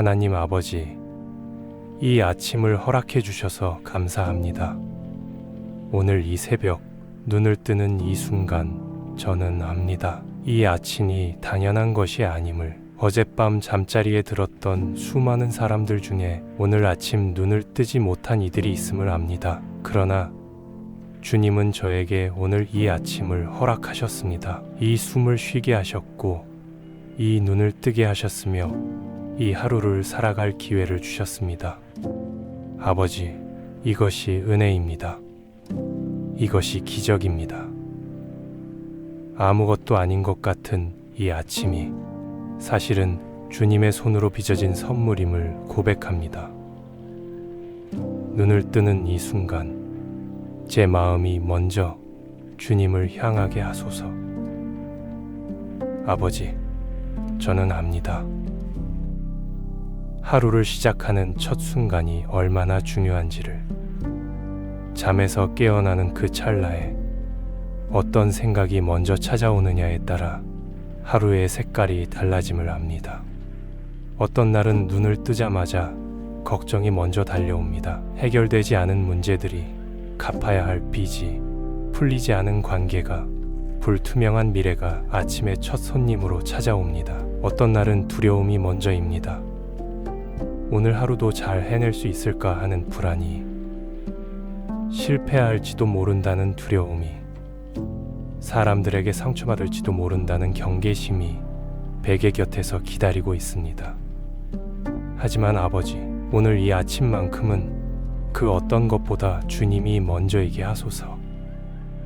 하나님 아버지, 이 아침을 허락해 주셔서 감사합니다. 오늘 이 새벽, 눈을 뜨는 이 순간, 저는 압니다. 이 아침이 당연한 것이 아님을. 어젯밤 잠자리에 들었던 수많은 사람들 중에 오늘 아침 눈을 뜨지 못한 이들이 있음을 압니다. 그러나 주님은 저에게 오늘 이 아침을 허락하셨습니다. 이 숨을 쉬게 하셨고 이 눈을 뜨게 하셨으며 이 하루를 살아갈 기회를 주셨습니다. 아버지, 이것이 은혜입니다. 이것이 기적입니다. 아무것도 아닌 것 같은 이 아침이 사실은 주님의 손으로 빚어진 선물임을 고백합니다. 눈을 뜨는 이 순간, 제 마음이 먼저 주님을 향하게 하소서. 아버지, 저는 압니다. 하루를 시작하는 첫 순간이 얼마나 중요한지를. 잠에서 깨어나는 그 찰나에 어떤 생각이 먼저 찾아오느냐에 따라 하루의 색깔이 달라짐을 압니다. 어떤 날은 눈을 뜨자마자 걱정이 먼저 달려옵니다. 해결되지 않은 문제들이, 갚아야 할 빚이, 풀리지 않은 관계가, 불투명한 미래가 아침의 첫 손님으로 찾아옵니다. 어떤 날은 두려움이 먼저입니다. 오늘 하루도 잘 해낼 수 있을까 하는 불안이, 실패할지도 모른다는 두려움이, 사람들에게 상처받을지도 모른다는 경계심이 베개 곁에서 기다리고 있습니다. 하지만 아버지, 오늘 이 아침만큼은 그 어떤 것보다 주님이 먼저이게 하소서.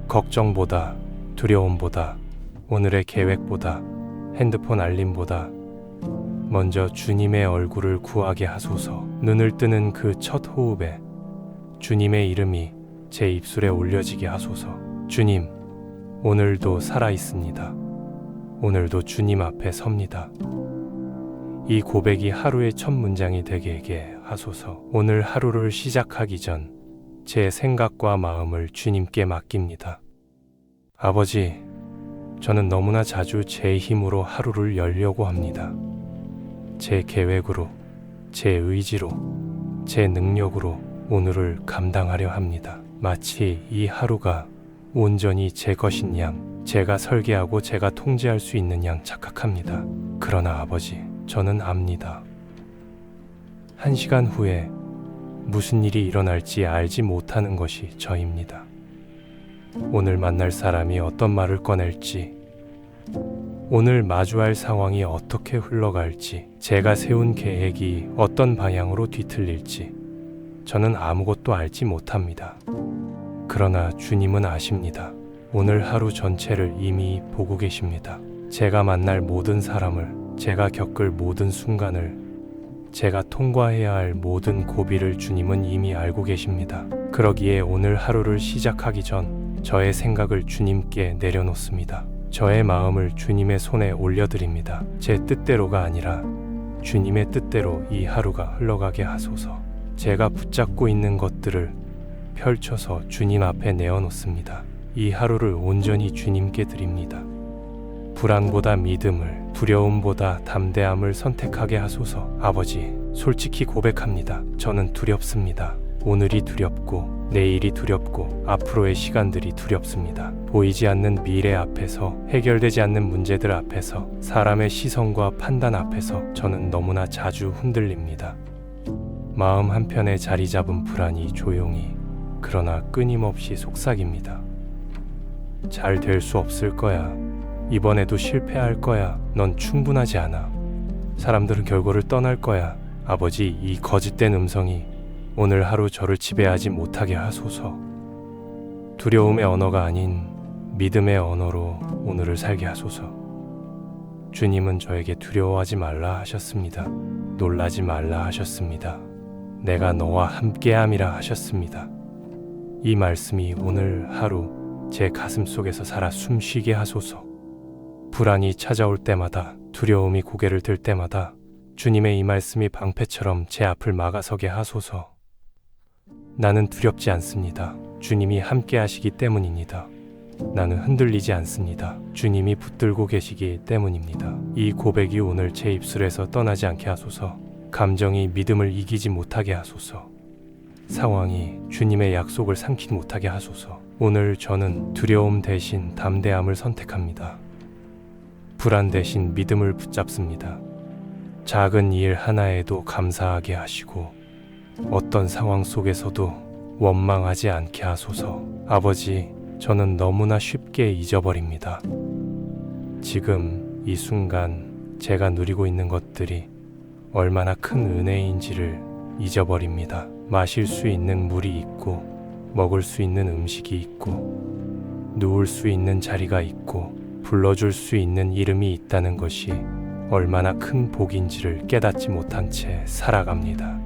걱정보다, 두려움보다, 오늘의 계획보다, 핸드폰 알림보다 먼저 주님의 얼굴을 구하게 하소서. 눈을 뜨는 그 첫 호흡에 주님의 이름이 제 입술에 올려지게 하소서. 주님, 오늘도 살아있습니다. 오늘도 주님 앞에 섭니다. 이 고백이 하루의 첫 문장이 되게 하소서. 오늘 하루를 시작하기 전 제 생각과 마음을 주님께 맡깁니다. 아버지, 저는 너무나 자주 제 힘으로 하루를 열려고 합니다. 제 계획으로, 제 의지로, 제 능력으로 오늘을 감당하려 합니다. 마치 이 하루가 온전히 제 것인 양, 제가 설계하고 제가 통제할 수 있는 양 착각합니다. 그러나 아버지, 저는 압니다. 1시간 후에 무슨 일이 일어날지 알지 못하는 것이 저입니다. 오늘 만날 사람이 어떤 말을 꺼낼지, 오늘 마주할 상황이 어떻게 흘러갈지, 제가 세운 계획이 어떤 방향으로 뒤틀릴지 저는 아무것도 알지 못합니다. 그러나 주님은 아십니다. 오늘 하루 전체를 이미 보고 계십니다. 제가 만날 모든 사람을, 제가 겪을 모든 순간을, 제가 통과해야 할 모든 고비를 주님은 이미 알고 계십니다. 그러기에 오늘 하루를 시작하기 전 저의 생각을 주님께 내려놓습니다. 저의 마음을 주님의 손에 올려드립니다. 제 뜻대로가 아니라 주님의 뜻대로 이 하루가 흘러가게 하소서. 제가 붙잡고 있는 것들을 펼쳐서 주님 앞에 내어놓습니다. 이 하루를 온전히 주님께 드립니다. 불안보다 믿음을, 두려움보다 담대함을 선택하게 하소서. 아버지, 솔직히 고백합니다. 저는 두렵습니다. 오늘이 두렵고, 내일이 두렵고, 앞으로의 시간들이 두렵습니다. 보이지 않는 미래 앞에서, 해결되지 않는 문제들 앞에서, 사람의 시선과 판단 앞에서 저는 너무나 자주 흔들립니다. 마음 한편에 자리 잡은 불안이 조용히, 그러나 끊임없이 속삭입니다. 잘 될 수 없을 거야. 이번에도 실패할 거야. 넌 충분하지 않아. 사람들은 결과를 떠날 거야. 아버지, 이 거짓된 음성이 오늘 하루 저를 지배하지 못하게 하소서. 두려움의 언어가 아닌 믿음의 언어로 오늘을 살게 하소서. 주님은 저에게 두려워하지 말라 하셨습니다. 놀라지 말라 하셨습니다. 내가 너와 함께함이라 하셨습니다. 이 말씀이 오늘 하루 제 가슴 속에서 살아 숨쉬게 하소서. 불안이 찾아올 때마다, 두려움이 고개를 들 때마다 주님의 이 말씀이 방패처럼 제 앞을 막아서게 하소서. 나는 두렵지 않습니다. 주님이 함께 하시기 때문입니다. 나는 흔들리지 않습니다. 주님이 붙들고 계시기 때문입니다. 이 고백이 오늘 제 입술에서 떠나지 않게 하소서. 감정이 믿음을 이기지 못하게 하소서. 상황이 주님의 약속을 삼키지 못하게 하소서. 오늘 저는 두려움 대신 담대함을 선택합니다. 불안 대신 믿음을 붙잡습니다. 작은 일 하나에도 감사하게 하시고 어떤 상황 속에서도 원망하지 않게 하소서. 아버지, 저는 너무나 쉽게 잊어버립니다. 지금 이 순간 제가 누리고 있는 것들이 얼마나 큰 은혜인지를 잊어버립니다. 마실 수 있는 물이 있고, 먹을 수 있는 음식이 있고, 누울 수 있는 자리가 있고, 불러줄 수 있는 이름이 있다는 것이 얼마나 큰 복인지를 깨닫지 못한 채 살아갑니다.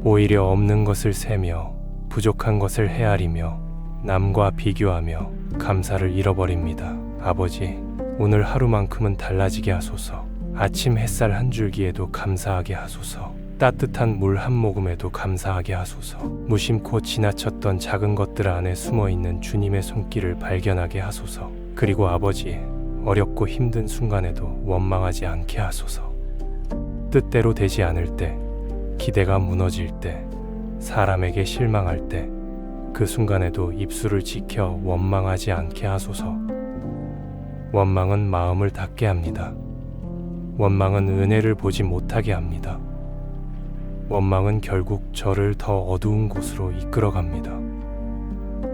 오히려 없는 것을 세며 부족한 것을 헤아리며 남과 비교하며 감사를 잃어버립니다. 아버지, 오늘 하루만큼은 달라지게 하소서. 아침 햇살 한 줄기에도 감사하게 하소서. 따뜻한 물 한 모금에도 감사하게 하소서. 무심코 지나쳤던 작은 것들 안에 숨어있는 주님의 손길을 발견하게 하소서. 그리고 아버지, 어렵고 힘든 순간에도 원망하지 않게 하소서. 뜻대로 되지 않을 때, 기대가 무너질 때, 사람에게 실망할 때, 그 순간에도 입술을 지켜 원망하지 않게 하소서. 원망은 마음을 닫게 합니다. 원망은 은혜를 보지 못하게 합니다. 원망은 결국 저를 더 어두운 곳으로 이끌어갑니다.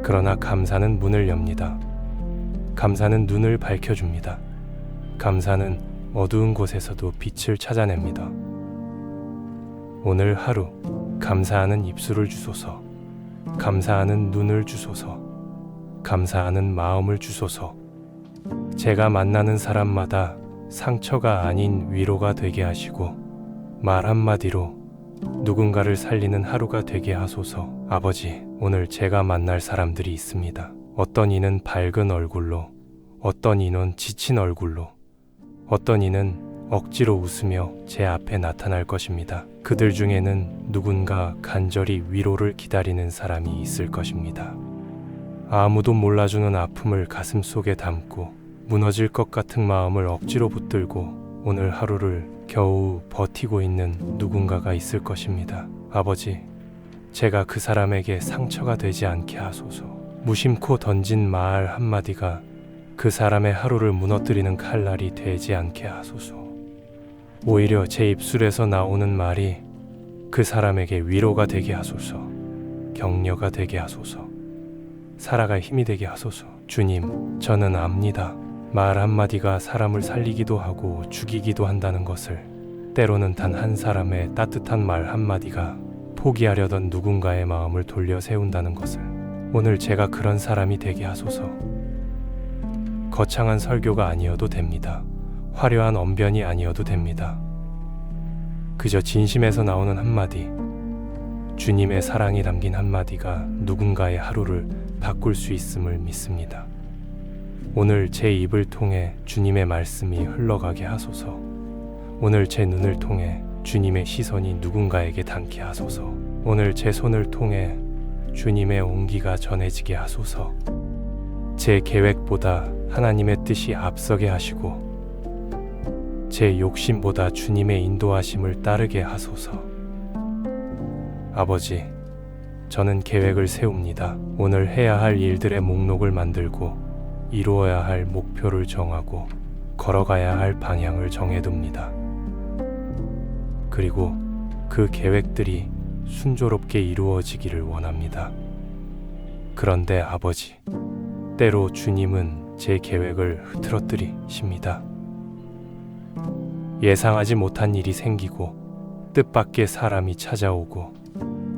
그러나 감사는 문을 엽니다. 감사는 눈을 밝혀줍니다. 감사는 어두운 곳에서도 빛을 찾아냅니다. 오늘 하루 감사하는 입술을 주소서. 감사하는 눈을 주소서. 감사하는 마음을 주소서. 제가 만나는 사람마다 상처가 아닌 위로가 되게 하시고 말 한마디로 누군가를 살리는 하루가 되게 하소서. 아버지, 오늘 제가 만날 사람들이 있습니다. 어떤 이는 밝은 얼굴로, 어떤 이는 지친 얼굴로, 어떤 이는 억지로 웃으며 제 앞에 나타날 것입니다. 그들 중에는 누군가 간절히 위로를 기다리는 사람이 있을 것입니다. 아무도 몰라주는 아픔을 가슴속에 담고 무너질 것 같은 마음을 억지로 붙들고 오늘 하루를 겨우 버티고 있는 누군가가 있을 것입니다. 아버지, 제가 그 사람에게 상처가 되지 않게 하소서. 무심코 던진 말 한마디가 그 사람의 하루를 무너뜨리는 칼날이 되지 않게 하소서. 오히려 제 입술에서 나오는 말이 그 사람에게 위로가 되게 하소서. 격려가 되게 하소서. 살아갈 힘이 되게 하소서. 주님, 저는 압니다. 말 한마디가 사람을 살리기도 하고 죽이기도 한다는 것을. 때로는 단 한 사람의 따뜻한 말 한마디가 포기하려던 누군가의 마음을 돌려 세운다는 것을. 오늘 제가 그런 사람이 되게 하소서. 거창한 설교가 아니어도 됩니다. 화려한 언변이 아니어도 됩니다. 그저 진심에서 나오는 한마디, 주님의 사랑이 담긴 한마디가 누군가의 하루를 바꿀 수 있음을 믿습니다. 오늘 제 입을 통해 주님의 말씀이 흘러가게 하소서. 오늘 제 눈을 통해 주님의 시선이 누군가에게 닿게 하소서. 오늘 제 손을 통해 주님의 온기가 전해지게 하소서. 제 계획보다 하나님의 뜻이 앞서게 하시고 제 욕심보다 주님의 인도하심을 따르게 하소서. 아버지, 저는 계획을 세웁니다. 오늘 해야 할 일들의 목록을 만들고 이루어야 할 목표를 정하고 걸어가야 할 방향을 정해둡니다. 그리고 그 계획들이 순조롭게 이루어지기를 원합니다. 그런데 아버지, 때로 주님은 제 계획을 흐트러뜨리십니다. 예상하지 못한 일이 생기고 뜻밖의 사람이 찾아오고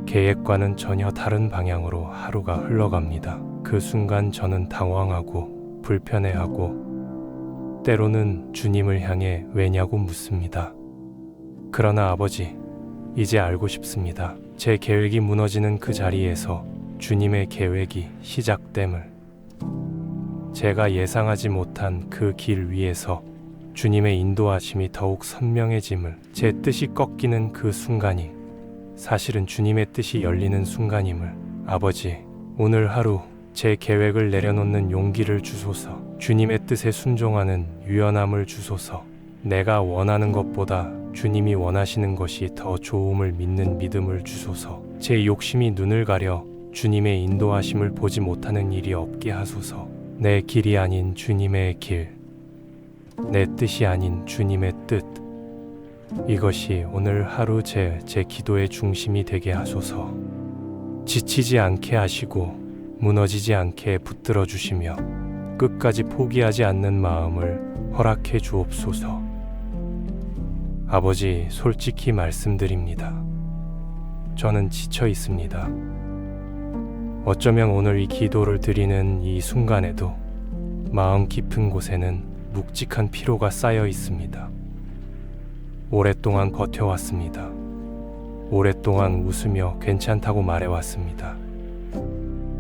계획과는 전혀 다른 방향으로 하루가 흘러갑니다. 그 순간 저는 당황하고 불편해하고 때로는 주님을 향해 왜냐고 묻습니다. 그러나 아버지, 이제 알고 싶습니다. 제 계획이 무너지는 그 자리에서 주님의 계획이 시작됨을, 제가 예상하지 못한 그 길 위에서 주님의 인도하심이 더욱 선명해짐을, 제 뜻이 꺾이는 그 순간이 사실은 주님의 뜻이 열리는 순간임을. 아버지, 오늘 하루 제 계획을 내려놓는 용기를 주소서. 주님의 뜻에 순종하는 유연함을 주소서. 내가 원하는 것보다 주님이 원하시는 것이 더 좋음을 믿는 믿음을 주소서. 제 욕심이 눈을 가려 주님의 인도하심을 보지 못하는 일이 없게 하소서. 내 길이 아닌 주님의 길, 내 뜻이 아닌 주님의 뜻, 이것이 오늘 하루 제 기도의 중심이 되게 하소서. 지치지 않게 하시고 무너지지 않게 붙들어 주시며 끝까지 포기하지 않는 마음을 허락해 주옵소서. 아버지, 솔직히 말씀드립니다. 저는 지쳐 있습니다. 어쩌면 오늘 이 기도를 드리는 이 순간에도 마음 깊은 곳에는 묵직한 피로가 쌓여 있습니다. 오랫동안 버텨왔습니다. 오랫동안 웃으며 괜찮다고 말해왔습니다.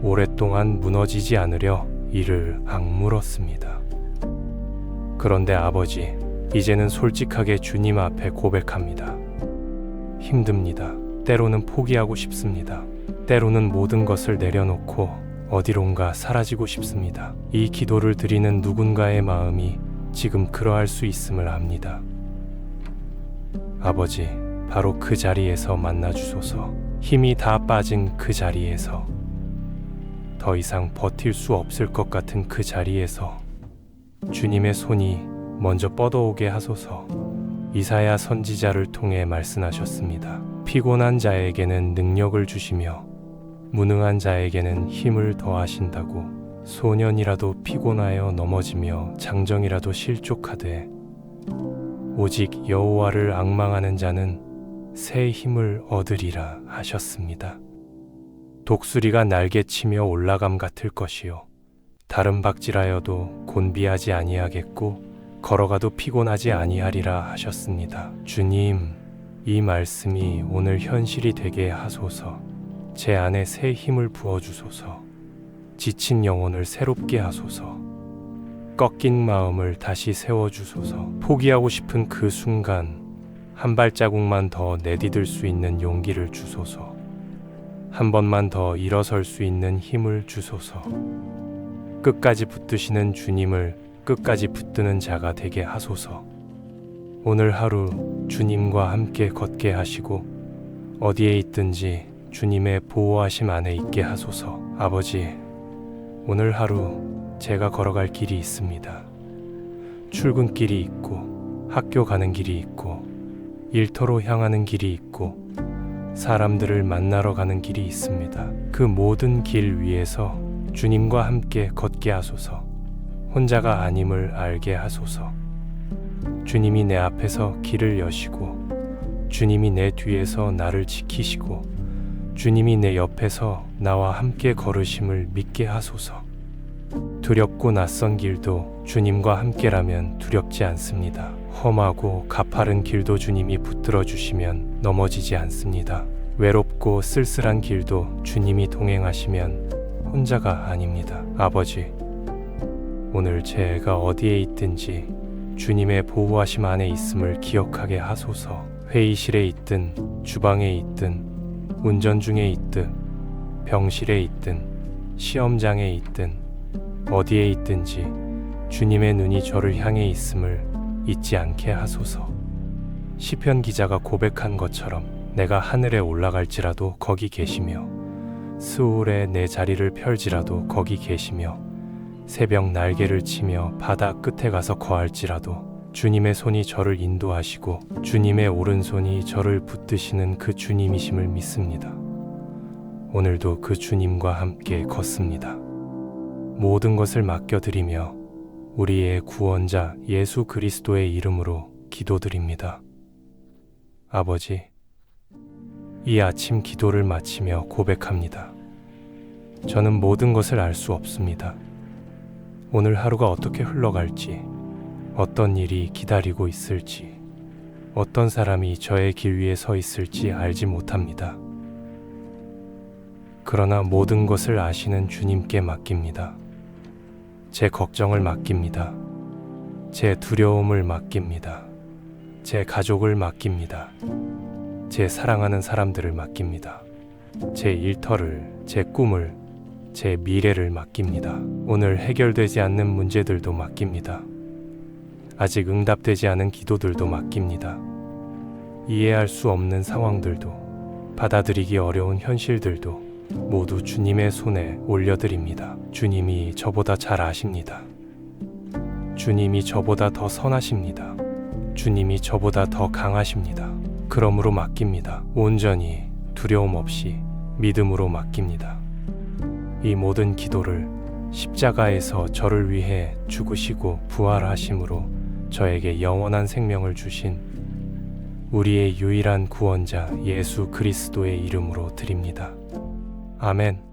오랫동안 무너지지 않으려 이를 악물었습니다. 그런데 아버지, 이제는 솔직하게 주님 앞에 고백합니다. 힘듭니다. 때로는 포기하고 싶습니다. 때로는 모든 것을 내려놓고 어디론가 사라지고 싶습니다. 이 기도를 드리는 누군가의 마음이 지금 그러할 수 있음을 압니다. 아버지, 바로 그 자리에서 만나 주소서. 힘이 다 빠진 그 자리에서, 더 이상 버틸 수 없을 것 같은 그 자리에서 주님의 손이 먼저 뻗어오게 하소서. 이사야 선지자를 통해 말씀하셨습니다. 피곤한 자에게는 능력을 주시며 무능한 자에게는 힘을 더하신다고. 소년이라도 피곤하여 넘어지며 장정이라도 실족하되 오직 여호와를 앙망하는 자는 새 힘을 얻으리라 하셨습니다. 독수리가 날개치며 올라감 같을 것이요 다른 박질하여도 곤비하지 아니하겠고 걸어가도 피곤하지 아니하리라 하셨습니다. 주님, 이 말씀이 오늘 현실이 되게 하소서. 제 안에 새 힘을 부어주소서. 지친 영혼을 새롭게 하소서. 꺾인 마음을 다시 세워주소서. 포기하고 싶은 그 순간 한 발자국만 더 내디딜 수 있는 용기를 주소서. 한 번만 더 일어설 수 있는 힘을 주소서. 끝까지 붙드시는 주님을 끝까지 붙드는 자가 되게 하소서. 오늘 하루 주님과 함께 걷게 하시고 어디에 있든지 주님의 보호하심 안에 있게 하소서. 아버지, 오늘 하루 제가 걸어갈 길이 있습니다. 출근길이 있고 학교 가는 길이 있고 일터로 향하는 길이 있고 사람들을 만나러 가는 길이 있습니다. 그 모든 길 위에서 주님과 함께 걷게 하소서. 혼자가 아님을 알게 하소서. 주님이 내 앞에서 길을 여시고 주님이 내 뒤에서 나를 지키시고 주님이 내 옆에서 나와 함께 걸으심을 믿게 하소서. 두렵고 낯선 길도 주님과 함께라면 두렵지 않습니다. 험하고 가파른 길도 주님이 붙들어 주시면 넘어지지 않습니다. 외롭고 쓸쓸한 길도 주님이 동행하시면 혼자가 아닙니다. 아버지, 오늘 제가 어디에 있든지 주님의 보호하심 안에 있음을 기억하게 하소서. 회의실에 있든 주방에 있든 운전 중에 있든 병실에 있든 시험장에 있든 어디에 있든지 주님의 눈이 저를 향해 있음을 잊지 않게 하소서. 시편 기자가 고백한 것처럼 내가 하늘에 올라갈지라도 거기 계시며 스올에 내 자리를 펼지라도 거기 계시며 새벽 날개를 치며 바다 끝에 가서 거할지라도 주님의 손이 저를 인도하시고 주님의 오른손이 저를 붙드시는 그 주님이심을 믿습니다. 오늘도 그 주님과 함께 걷습니다. 모든 것을 맡겨드리며 우리의 구원자 예수 그리스도의 이름으로 기도드립니다. 아버지, 이 아침 기도를 마치며 고백합니다. 저는 모든 것을 알 수 없습니다. 오늘 하루가 어떻게 흘러갈지, 어떤 일이 기다리고 있을지, 어떤 사람이 저의 길 위에 서 있을지 알지 못합니다. 그러나 모든 것을 아시는 주님께 맡깁니다. 제 걱정을 맡깁니다. 제 두려움을 맡깁니다. 제 가족을 맡깁니다. 제 사랑하는 사람들을 맡깁니다. 제 일터를, 제 꿈을, 제 미래를 맡깁니다. 오늘 해결되지 않는 문제들도 맡깁니다. 아직 응답되지 않은 기도들도 맡깁니다. 이해할 수 없는 상황들도, 받아들이기 어려운 현실들도 모두 주님의 손에 올려드립니다. 주님이 저보다 잘 아십니다. 주님이 저보다 더 선하십니다. 주님이 저보다 더 강하십니다. 그러므로 맡깁니다. 온전히 두려움 없이 믿음으로 맡깁니다. 이 모든 기도를 십자가에서 저를 위해 죽으시고 부활하심으로 저에게 영원한 생명을 주신 우리의 유일한 구원자 예수 그리스도의 이름으로 드립니다. 아멘.